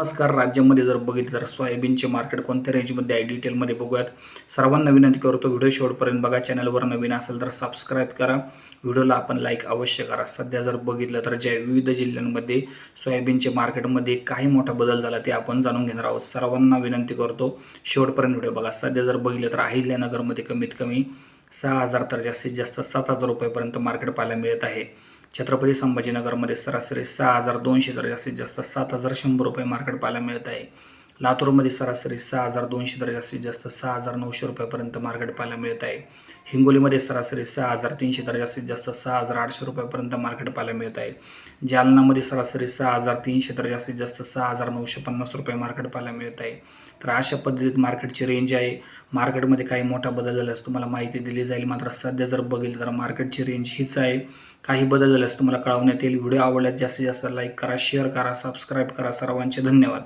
नमस्कार. राज्यामध्ये जर बघितलं तर सोयाबीनचे मार्केट कोणत्या रेंजमध्ये आहे डिटेलमध्ये बघूयात. सर्वांना विनंती करतो व्हिडिओ शेवटपर्यंत बघा. चॅनलवर नवीन असेल तर सबस्क्राईब करा. व्हिडिओला आपण लाईक अवश्य करा. सध्या जर बघितलं तर ज्या विविध जिल्ह्यांमध्ये सोयाबीनचे मार्केटमध्ये काही मोठा बदल झाला ते आपण जाणून घेणार आहोत. सर्वांना विनंती करतो शेवटपर्यंत व्हिडिओ बघा. सध्या जर बघितलं तर अहिल्यानगरमध्ये कमीत कमी 6,000 तर जास्तीत जास्त 7,000 रुपयापर्यंत मार्केट पाहायला मिळत आहे. छत्रपती संभाजीनगरमध्ये सरासरी 6,200 तर जास्तीत जास्त 7,100 रुपये मार्केट पाहायला मिळत आहे. लातूरमध्ये सरासरी 6,200 तर जास्तीत जास्त 6,900 रुपयापर्यंत मार्केट पाहायला मिळत आहे. हिंगोलीमध्ये सरासरी 6,300 तर जास्तीत जास्त 6,800 रुपयापर्यंत मार्केट पाहायला मिळत आहे. जालनामध्ये सरासरी 6,300 तर जास्तीत जास्त 6,950 रुपये मार्केट पाहायला मिळत आहे. तर अशा पद्धतीत मार्केटची रेंज आहे. मार्केटमध्ये काही मोठा बदल झाल्यास तुम्हाला माहिती दिली जाईल. मात्र सध्या जर बघितलं तर मार्केटची रेंज हीच आहे. काही बदल झाल्यास तुम्हाला कळवण्यात येईल. व्हिडिओ आवडल्यास जास्तीत जास्त लाईक करा, शेअर करा, सबस्क्राईब करा. सर्वांचे धन्यवाद.